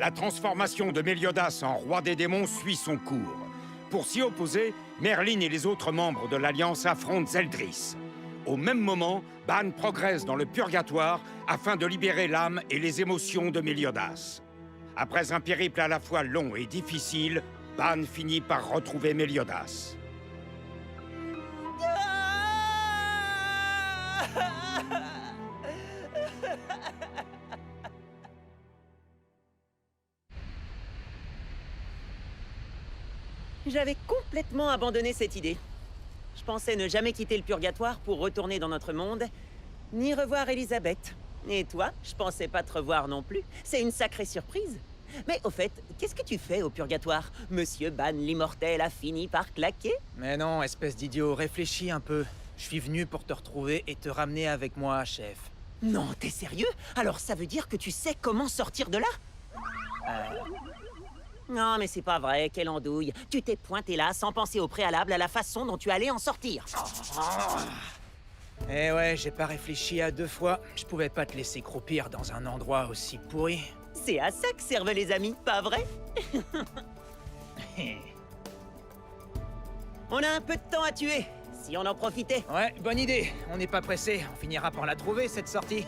La transformation de Méliodas en roi des démons suit son cours. Pour s'y opposer, Merlin et les autres membres de l'Alliance affrontent Zeldris. Au même moment, Ban progresse dans le purgatoire afin de libérer l'âme et les émotions de Méliodas. Après un périple à la fois long et difficile, Ban finit par retrouver Méliodas. J'avais complètement abandonné cette idée. Je pensais ne jamais quitter le purgatoire pour retourner dans notre monde, ni revoir Elisabeth. Et toi, je pensais pas te revoir non plus. C'est une sacrée surprise. Mais au fait, qu'est-ce que tu fais au purgatoire? Monsieur Ban l'immortel a fini par claquer? Mais non, espèce d'idiot, réfléchis un peu. Je suis venu pour te retrouver et te ramener avec moi, chef. Non, t'es sérieux? Alors ça veut dire que tu sais comment sortir de là? Non, mais c'est pas vrai, quelle andouille. Tu t'es pointé là sans penser au préalable à la façon dont tu allais en sortir. Eh ouais, j'ai pas réfléchi à deux fois. Je pouvais pas te laisser croupir dans un endroit aussi pourri. C'est à ça que servent les amis, pas vrai? On a un peu de temps à tuer, si on en profitait. Ouais, bonne idée. On n'est pas pressé. On finira par la trouver, cette sortie.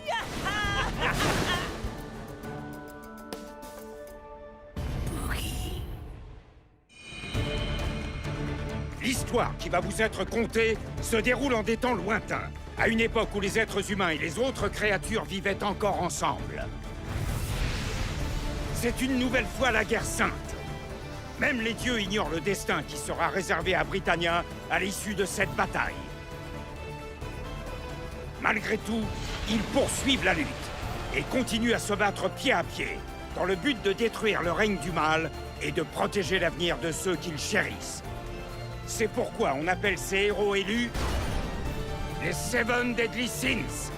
L'histoire qui va vous être contée se déroule en des temps lointains, à une époque où les êtres humains et les autres créatures vivaient encore ensemble. C'est une nouvelle fois la guerre sainte. Même les dieux ignorent le destin qui sera réservé à Britannia à l'issue de cette bataille. Malgré tout, ils poursuivent la lutte et continuent à se battre pied à pied, dans le but de détruire le règne du mal et de protéger l'avenir de ceux qu'ils chérissent. C'est pourquoi on appelle ces héros élus les Seven Deadly Sins.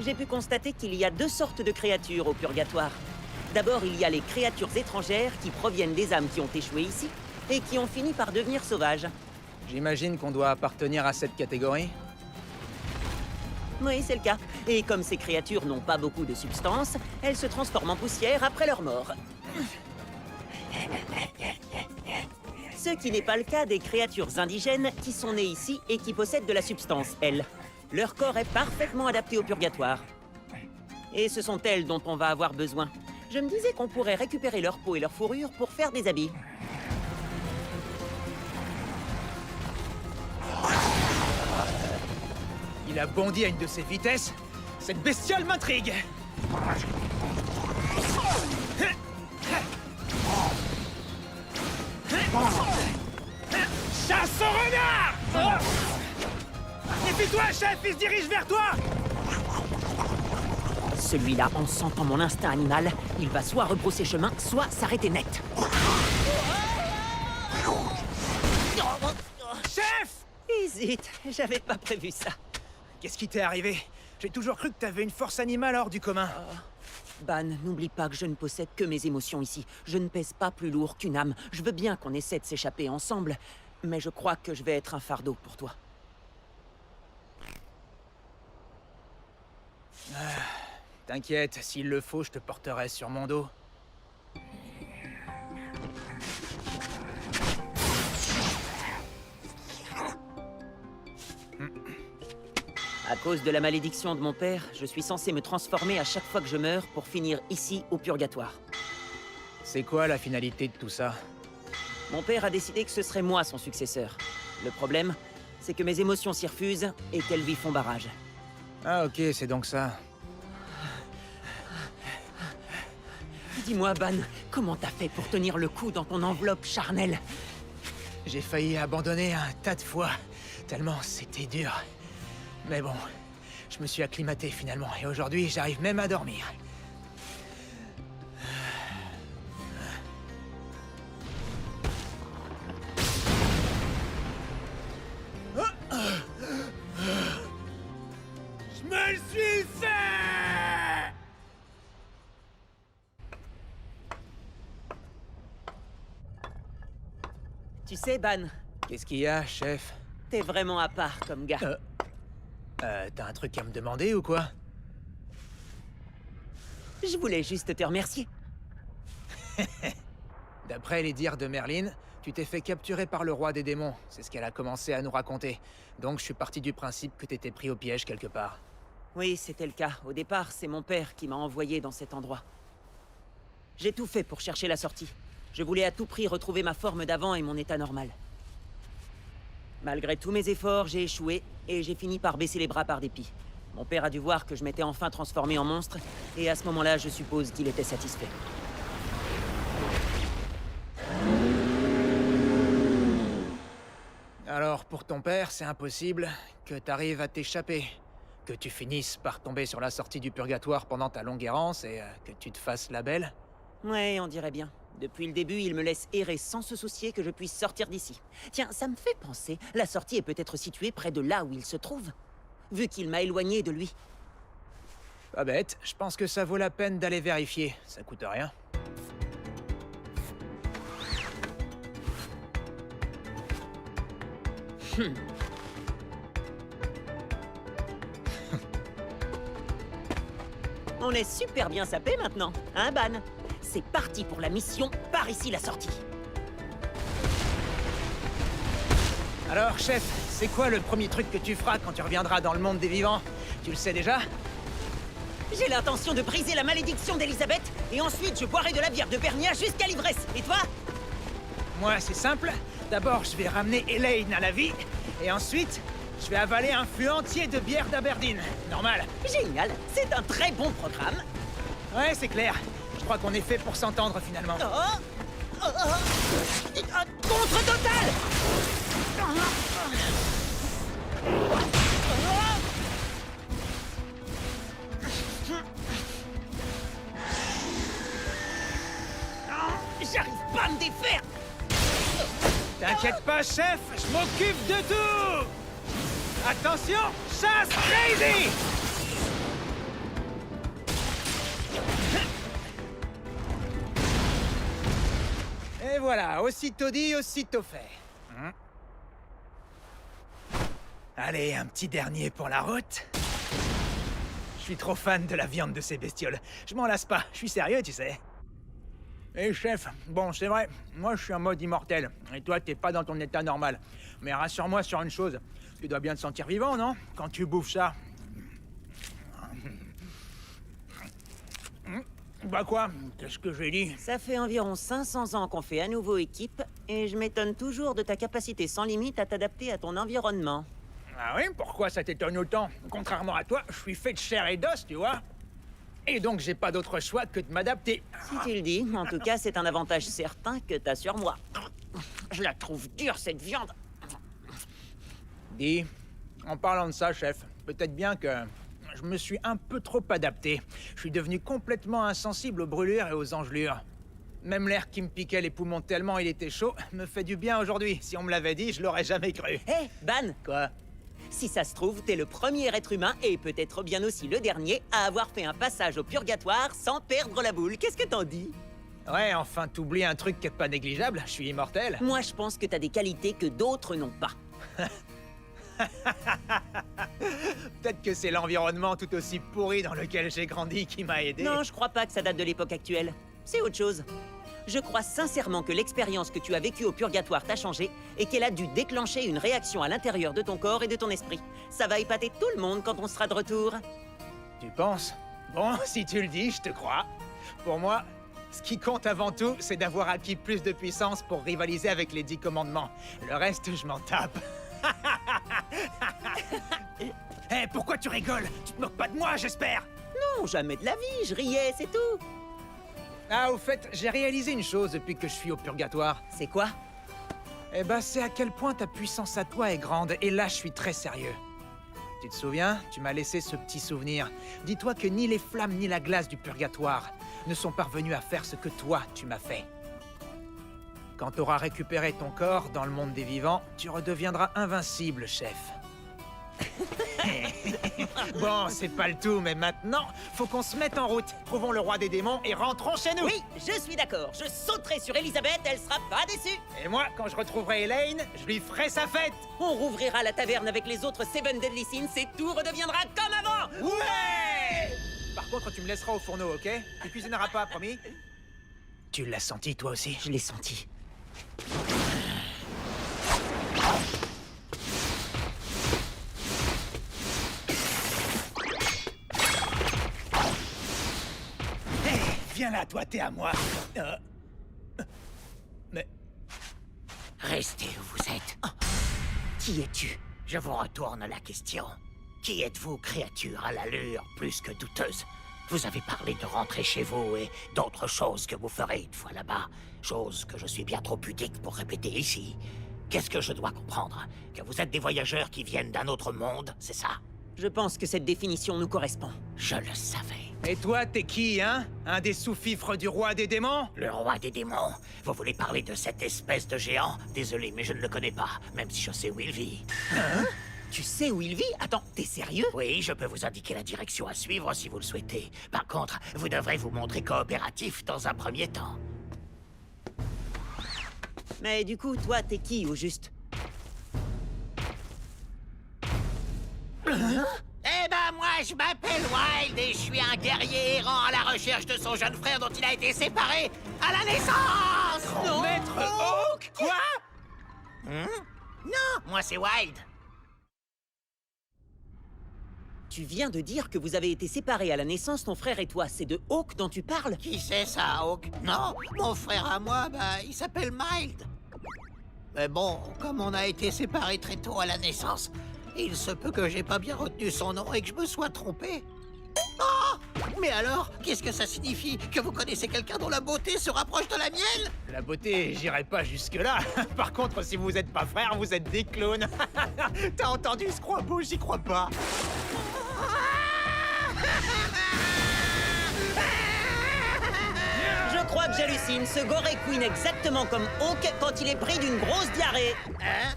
J'ai pu constater qu'il y a deux sortes de créatures au purgatoire. D'abord, il y a les créatures étrangères qui proviennent des âmes qui ont échoué ici et qui ont fini par devenir sauvages. J'imagine qu'on doit appartenir à cette catégorie. Oui, c'est le cas. Et comme ces créatures n'ont pas beaucoup de substance, elles se transforment en poussière après leur mort. Ce qui n'est pas le cas des créatures indigènes qui sont nées ici et qui possèdent de la substance, elles. Leur corps est parfaitement adapté au purgatoire. Et ce sont elles dont on va avoir besoin. Je me disais qu'on pourrait récupérer leur peau et leur fourrure pour faire des habits. Il a bondi à une de ses vitesses. Cette bestiole m'intrigue. Chasse au renard! Méfie-toi, chef, il se dirige vers toi! Celui-là, en sentant mon instinct animal, il va soit rebrousser chemin, soit s'arrêter net. Chef! Hésite, j'avais pas prévu ça. Qu'est-ce qui t'est arrivé? J'ai toujours cru que t'avais une force animale hors du commun. Ban, n'oublie pas que je ne possède que mes émotions ici. Je ne pèse pas plus lourd qu'une âme. Je veux bien qu'on essaie de s'échapper ensemble, mais je crois que je vais être un fardeau pour toi. T'inquiète, s'il le faut, je te porterai sur mon dos. À cause de la malédiction de mon père, je suis censé me transformer à chaque fois que je meurs pour finir ici, au purgatoire. C'est quoi la finalité de tout ça? Mon père a décidé que ce serait moi son successeur. Le problème, c'est que mes émotions s'y refusent et qu'elles lui font barrage. Ah ok, c'est donc ça. Dis-moi, Ban, comment t'as fait pour tenir le coup dans ton enveloppe charnelle? J'ai failli abandonner un tas de fois, tellement c'était dur. Mais bon, je me suis acclimaté finalement, et aujourd'hui j'arrive même à dormir. Je me le suis fait! Tu sais, Ban, Qu'est-ce qu'il y a, chef? T'es vraiment à part comme gars. T'as un truc à me demander ou quoi? Je voulais juste te remercier. D'après les dires de Merlin, tu t'es fait capturer par le roi des démons. C'est ce qu'elle a commencé à nous raconter. Donc je suis parti du principe que t'étais pris au piège quelque part. Oui, c'était le cas. Au départ, c'est mon père qui m'a envoyé dans cet endroit. J'ai tout fait pour chercher la sortie. Je voulais à tout prix retrouver ma forme d'avant et mon état normal. Malgré tous mes efforts, j'ai échoué et j'ai fini par baisser les bras par dépit. Mon père a dû voir que je m'étais enfin transformé en monstre, et à ce moment-là, je suppose qu'il était satisfait. Alors, pour ton père, c'est impossible que t'arrives à t'échapper. Que tu finisses par tomber sur la sortie du purgatoire pendant ta longue errance et que tu te fasses la belle. Ouais, on dirait bien. Depuis le début, il me laisse errer sans se soucier que je puisse sortir d'ici. Tiens, ça me fait penser, la sortie est peut-être située près de là où il se trouve, vu qu'il m'a éloigné de lui. Pas bête, je pense que ça vaut la peine d'aller vérifier. Ça coûte rien. On est super bien sapé maintenant, hein, Ban? C'est parti pour la mission, par ici la sortie. Alors, chef, c'est quoi le premier truc que tu feras quand tu reviendras dans le monde des vivants? Tu le sais déjà? J'ai l'intention de briser la malédiction d'Elisabeth, et ensuite je boirai de la bière de Bernia jusqu'à l'ivresse. Et toi? Moi, c'est simple. D'abord, je vais ramener Elaine à la vie, et ensuite, je vais avaler un fût entier de bière d'Aberdeen. Normal. Génial, c'est un très bon programme. Ouais, c'est clair. Je crois qu'on est fait pour s'entendre, finalement. Contre total. J'arrive pas à me défaire. T'inquiète pas, chef, je m'occupe de tout. Attention, chasse crazy. Et voilà, aussitôt dit, aussitôt fait. Allez, un petit dernier pour la route. Je suis trop fan de la viande de ces bestioles. Je m'en lasse pas, je suis sérieux, tu sais. Eh chef, bon, c'est vrai, moi je suis en mode immortel, et toi t'es pas dans ton état normal. Mais rassure-moi sur une chose, tu dois bien te sentir vivant, non? Quand tu bouffes ça. Bah quoi? Qu'est-ce que j'ai dit? Ça fait environ 500 ans qu'on fait à nouveau équipe, et je m'étonne toujours de ta capacité sans limite à t'adapter à ton environnement. Ah oui? Pourquoi ça t'étonne autant? Contrairement à toi, je suis fait de chair et d'os, tu vois? Et donc j'ai pas d'autre choix que de m'adapter. Si tu le dis, en tout cas, c'est un avantage certain que t'as sur moi. Je la trouve dure, cette viande. Dis, en parlant de ça, chef, peut-être bien que je me suis un peu trop adapté. Je suis devenu complètement insensible aux brûlures et aux engelures. Même l'air qui me piquait les poumons tellement il était chaud me fait du bien aujourd'hui. Si on me l'avait dit, je l'aurais jamais cru. Hé, Ban! Quoi? Si ça se trouve, t'es le premier être humain, et peut-être bien aussi le dernier, à avoir fait un passage au purgatoire sans perdre la boule. Qu'est-ce que t'en dis? Ouais, enfin, t'oublies un truc qui est pas négligeable, je suis immortel. Moi, je pense que t'as des qualités que d'autres n'ont pas. Peut-être que c'est l'environnement tout aussi pourri dans lequel j'ai grandi qui m'a aidé. Non, je crois pas que ça date de l'époque actuelle. C'est autre chose. Je crois sincèrement que l'expérience que tu as vécue au purgatoire t'a changé et qu'elle a dû déclencher une réaction à l'intérieur de ton corps et de ton esprit. Ça va épater tout le monde quand on sera de retour. Tu penses? Bon, si tu le dis, je te crois. Pour moi, ce qui compte avant tout, c'est d'avoir acquis plus de puissance pour rivaliser avec les 10 commandements. Le reste, je m'en tape. Hé, pourquoi tu rigoles? Tu te moques pas de moi, j'espère? Non, jamais de la vie, je riais, c'est tout. Ah, au fait, j'ai réalisé une chose depuis que je suis au purgatoire. C'est quoi? Eh ben, c'est à quel point ta puissance à toi est grande, et là, je suis très sérieux. Tu te souviens? Tu m'as laissé ce petit souvenir. Dis-toi que ni les flammes ni la glace du purgatoire ne sont parvenus à faire ce que toi, tu m'as fait. Quand t'auras récupéré ton corps dans le monde des vivants, tu redeviendras invincible, chef. Bon, c'est pas le tout, mais maintenant, faut qu'on se mette en route. Trouvons le roi des démons et rentrons chez nous. Oui, je suis d'accord. Je sauterai sur Elisabeth, elle sera pas déçue. Et moi, quand je retrouverai Elaine, je lui ferai sa fête. On rouvrira la taverne avec les autres Seven Deadly Sins et tout redeviendra comme avant. Ouais! Par contre, tu me laisseras au fourneau, ok? Tu cuisineras pas, promis? Tu l'as senti, toi aussi? Je l'ai senti. Viens là, toi, t'es à moi. Mais... Restez où vous êtes. Qui es-tu? Je vous retourne la question. Qui êtes-vous, créature à l'allure plus que douteuse? Vous avez parlé de rentrer chez vous et d'autres choses que vous ferez une fois là-bas. Choses que je suis bien trop pudique pour répéter ici. Qu'est-ce que je dois comprendre? Que vous êtes des voyageurs qui viennent d'un autre monde, c'est ça? Je pense que cette définition nous correspond. Je le savais. Et toi, t'es qui, hein? Un des sous-fifres du roi des démons? Le roi des démons. Vous voulez parler de cette espèce de géant? Désolé, mais je ne le connais pas, même si je sais où il vit. Tu sais où il vit? Attends, t'es sérieux? Oui, je peux vous indiquer la direction à suivre si vous le souhaitez. Par contre, vous devrez vous montrer coopératif dans un premier temps. Mais du coup, toi, t'es qui, au juste? Eh ben moi, je m'appelle Wild et je suis un guerrier errant à la recherche de son jeune frère dont il a été séparé à la naissance. Grand maître Hawk? Quoi? Non, moi c'est Wild. Tu viens de dire que vous avez été séparés à la naissance, ton frère et toi. C'est de Hawk dont tu parles? Qui c'est ça, Hawk? Non, mon frère à moi, bah, il s'appelle Mild. Mais bon, comme on a été séparés très tôt à la naissance, il se peut que j'ai pas bien retenu son nom et que je me sois trompé. Oh! Mais alors, qu'est-ce que ça signifie? Que vous connaissez quelqu'un dont la beauté se rapproche de la mienne? La beauté, j'irai pas jusque-là. Par contre, si vous êtes pas frères, vous êtes des clones. T'as entendu ce croix-beau? J'y crois pas. Je crois que j'hallucine. Ce goré queen exactement comme Hawk quand il est pris d'une grosse diarrhée. Hein?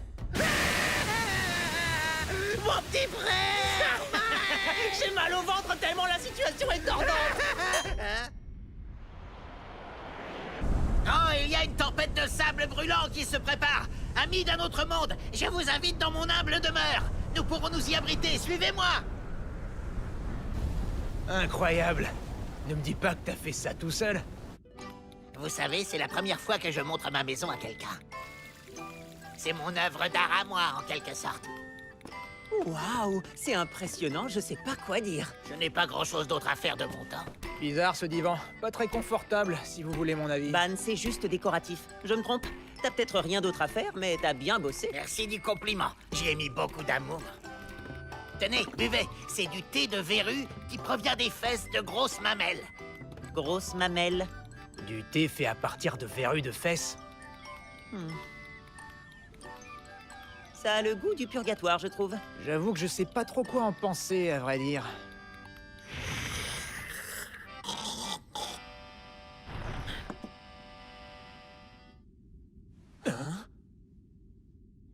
Mon petit frère! J'ai mal au ventre tellement la situation est tordante. Oh, il y a une tempête de sable brûlant qui se prépare. Amis d'un autre monde, je vous invite dans mon humble demeure. Nous pourrons nous y abriter, suivez-moi. Incroyable. Ne me dis pas que t'as fait ça tout seul. Vous savez, c'est la première fois que je montre ma maison à quelqu'un. C'est mon œuvre d'art à moi, en quelque sorte. Waouh, c'est impressionnant, je sais pas quoi dire. Je n'ai pas grand-chose d'autre à faire de mon temps. Bizarre ce divan. Pas très confortable, si vous voulez mon avis. Ban, c'est juste décoratif. Je me trompe? T'as peut-être rien d'autre à faire, mais t'as bien bossé. Merci du compliment. J'y ai mis beaucoup d'amour. Tenez, buvez. C'est du thé de verrue qui provient des fesses de grosses mamelles. Grosse mamelle. Du thé fait à partir de verrues de fesses. Ça a le goût du purgatoire, je trouve. J'avoue que je sais pas trop quoi en penser, à vrai dire.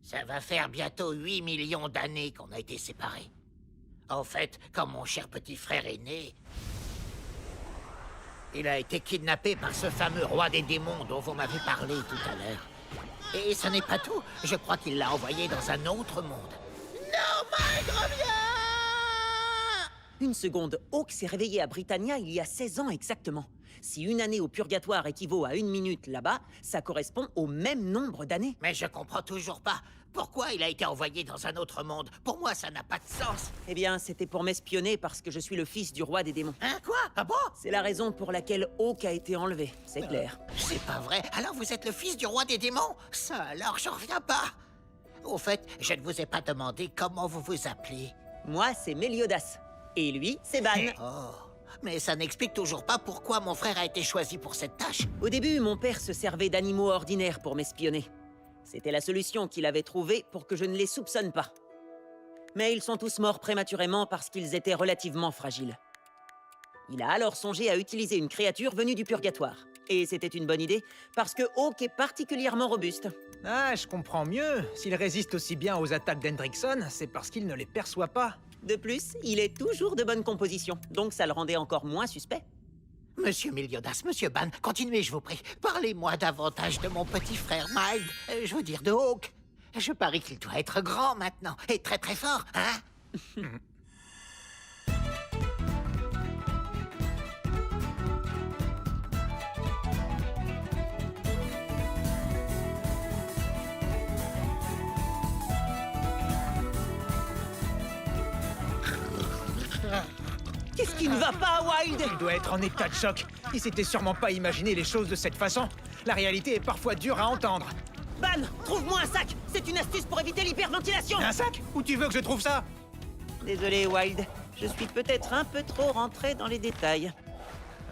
Ça va faire bientôt 8 millions d'années qu'on a été séparés. En fait, quand mon cher petit frère est né, il a été kidnappé par ce fameux roi des démons dont vous m'avez parlé tout à l'heure. Et ce n'est pas tout. Je crois qu'il l'a envoyé dans un autre monde. Non, Mike, reviens! Une seconde, Hawk s'est réveillé à Britannia il y a 16 ans exactement. Si une année au purgatoire équivaut à 1 minute là-bas, ça correspond au même nombre d'années. Mais je comprends toujours pas. Pourquoi il a été envoyé dans un autre monde? Pour moi, ça n'a pas de sens. Eh bien, c'était pour m'espionner parce que je suis le fils du roi des démons. Hein, quoi? Ah bon? C'est la raison pour laquelle Hawk a été enlevé, c'est clair. C'est pas vrai. Alors vous êtes le fils du roi des démons? Ça alors, j'en reviens pas. Au fait, je ne vous ai pas demandé comment vous vous appelez. Moi, c'est Meliodas. Et lui, c'est Ban. Oh, mais ça n'explique toujours pas pourquoi mon frère a été choisi pour cette tâche. Au début, mon père se servait d'animaux ordinaires pour m'espionner. C'était la solution qu'il avait trouvée pour que je ne les soupçonne pas. Mais ils sont tous morts prématurément parce qu'ils étaient relativement fragiles. Il a alors songé à utiliser une créature venue du purgatoire. Et c'était une bonne idée, parce que Hawk est particulièrement robuste. Ah, je comprends mieux. S'il résiste aussi bien aux attaques d'Hendrickson, c'est parce qu'il ne les perçoit pas. De plus, il est toujours de bonne composition, donc ça le rendait encore moins suspect. Monsieur Meliodas, Monsieur Ban, continuez, je vous prie. Parlez-moi davantage de mon petit frère Mild, je veux dire de Hawk. Je parie qu'il doit être grand maintenant, et très très fort, hein? Qu'est-ce qui ne va pas, Wild? Il doit être en état de choc. Il s'était sûrement pas imaginé les choses de cette façon. La réalité est parfois dure à entendre. Ban, trouve-moi un sac. C'est une astuce pour éviter l'hyperventilation. Un sac? Où tu veux que je trouve ça? Désolé, Wild. Je suis peut-être un peu trop rentré dans les détails.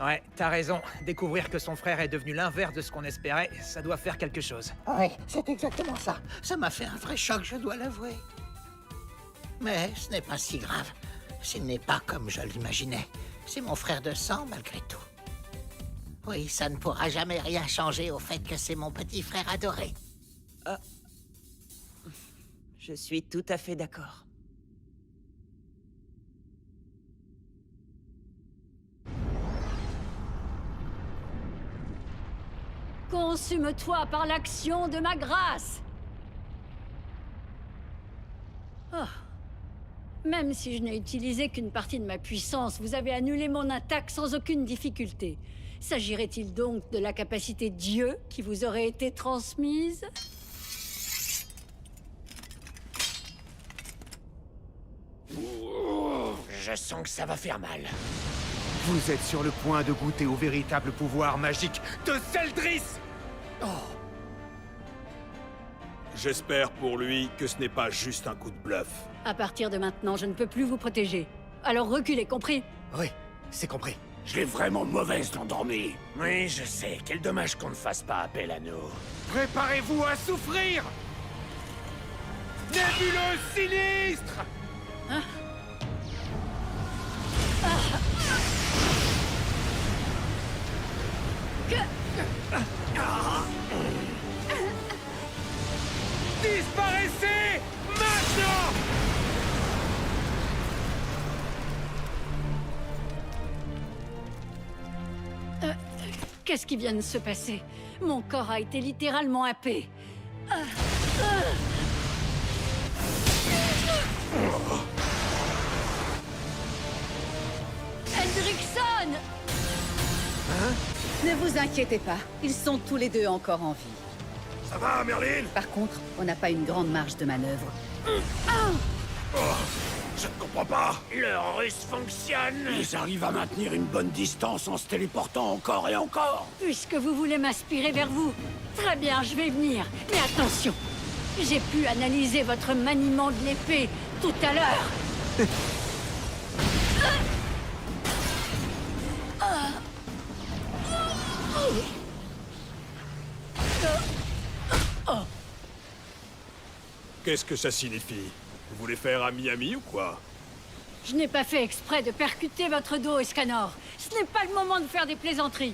Ouais, t'as raison. Découvrir que son frère est devenu l'inverse de ce qu'on espérait, ça doit faire quelque chose. Oui, c'est exactement ça. Ça m'a fait un vrai choc, je dois l'avouer. Mais ce n'est pas si grave. Ce n'est pas comme je l'imaginais. C'est mon frère de sang, malgré tout. Oui, ça ne pourra jamais rien changer au fait que c'est mon petit frère adoré. Je suis tout à fait d'accord. Consume-toi par l'action de ma grâce. Oh. Même si je n'ai utilisé qu'une partie de ma puissance, vous avez annulé mon attaque sans aucune difficulté. S'agirait-il donc de la capacité Dieu qui vous aurait été transmise? Je sens que ça va faire mal. Vous êtes sur le point de goûter au véritable pouvoir magique de Zeldris! J'espère pour lui que ce n'est pas juste un coup de bluff. À partir de maintenant, je ne peux plus vous protéger. Alors reculez, compris? Oui, c'est compris. Je l'ai vraiment mauvaise l'endormie. Oui, je sais. Quel dommage qu'on ne fasse pas appel à nous. Préparez-vous à souffrir! Nébuleuse sinistre! Disparaissez maintenant! Qu'est-ce qui vient de se passer? Mon corps a été littéralement happé. Hendrickson! Ne vous inquiétez pas, ils sont tous les deux encore en vie. Ça va, Merlin? Par contre, on n'a pas une grande marge de manœuvre. Je ne comprends pas. Le russe fonctionne. Ils arrivent à maintenir une bonne distance en se téléportant encore et encore. Puisque vous voulez m'aspirer vers vous, très bien, je vais venir. Mais attention, j'ai pu analyser votre maniement de l'épée tout à l'heure. Qu'est-ce que ça signifie? Vous voulez faire à Miami ou quoi? Je n'ai pas fait exprès de percuter votre dos, Escanor. Ce n'est pas le moment de faire des plaisanteries.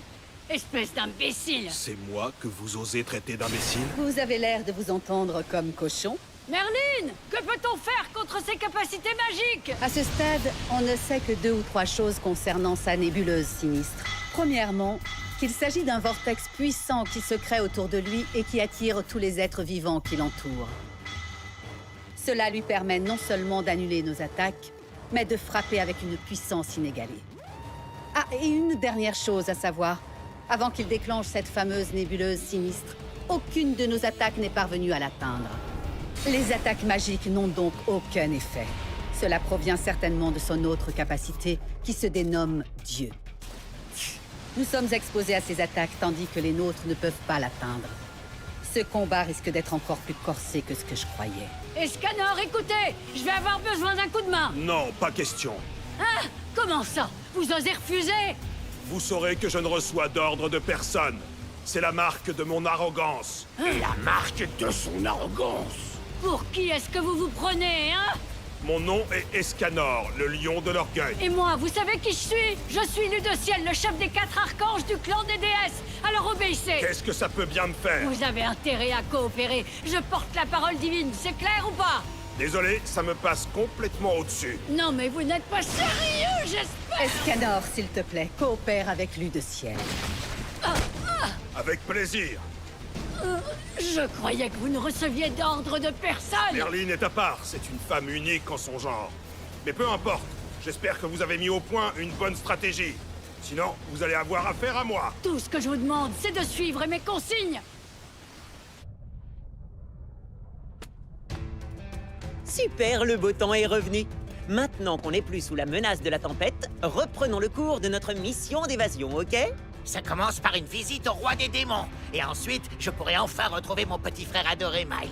Espèce d'imbécile! C'est moi que vous osez traiter d'imbécile? Vous avez l'air de vous entendre comme cochon. Merlin! Que peut-on faire contre ses capacités magiques? À ce stade, on ne sait que 2 ou 3 choses concernant sa nébuleuse sinistre. Premièrement, qu'il s'agit d'un vortex puissant qui se crée autour de lui et qui attire tous les êtres vivants qui l'entourent. Cela lui permet non seulement d'annuler nos attaques, mais de frapper avec une puissance inégalée. Ah, et une dernière chose à savoir. Avant qu'il déclenche cette fameuse nébuleuse sinistre, aucune de nos attaques n'est parvenue à l'atteindre. Les attaques magiques n'ont donc aucun effet. Cela provient certainement de son autre capacité, qui se dénomme Dieu. Nous sommes exposés à ces attaques, tandis que les nôtres ne peuvent pas l'atteindre. Ce combat risque d'être encore plus corsé que ce que je croyais. Escanor, écoutez! Je vais avoir besoin d'un coup de main! Non, pas question. Hein? Comment ça? Vous osez refuser? Vous saurez que je ne reçois d'ordre de personne. C'est la marque de mon arrogance. Et la marque de son arrogance. Pour qui est-ce que vous vous prenez, hein? Mon nom est Escanor, le lion de l'orgueil. Et moi, vous savez qui je suis? Je suis Ludociel, le chef des 4 archanges du clan des déesses. Alors obéissez! Qu'est-ce que ça peut bien me faire? Vous avez intérêt à coopérer. Je porte la parole divine, c'est clair ou pas? Désolé, ça me passe complètement au-dessus. Non, mais vous n'êtes pas sérieux, j'espère. Escanor, s'il te plaît, coopère avec lui de ciel. Avec plaisir. Je croyais que vous ne receviez d'ordre de personne. Merlin est à part, c'est une femme unique en son genre. Mais peu importe, j'espère que vous avez mis au point une bonne stratégie. Sinon, vous allez avoir affaire à moi. Tout ce que je vous demande, c'est de suivre mes consignes. Super, le beau temps est revenu. Maintenant qu'on n'est plus sous la menace de la tempête, reprenons le cours de notre mission d'évasion, ok? Ça commence par une visite au roi des démons. Et ensuite, je pourrai enfin retrouver mon petit frère adoré, Miles.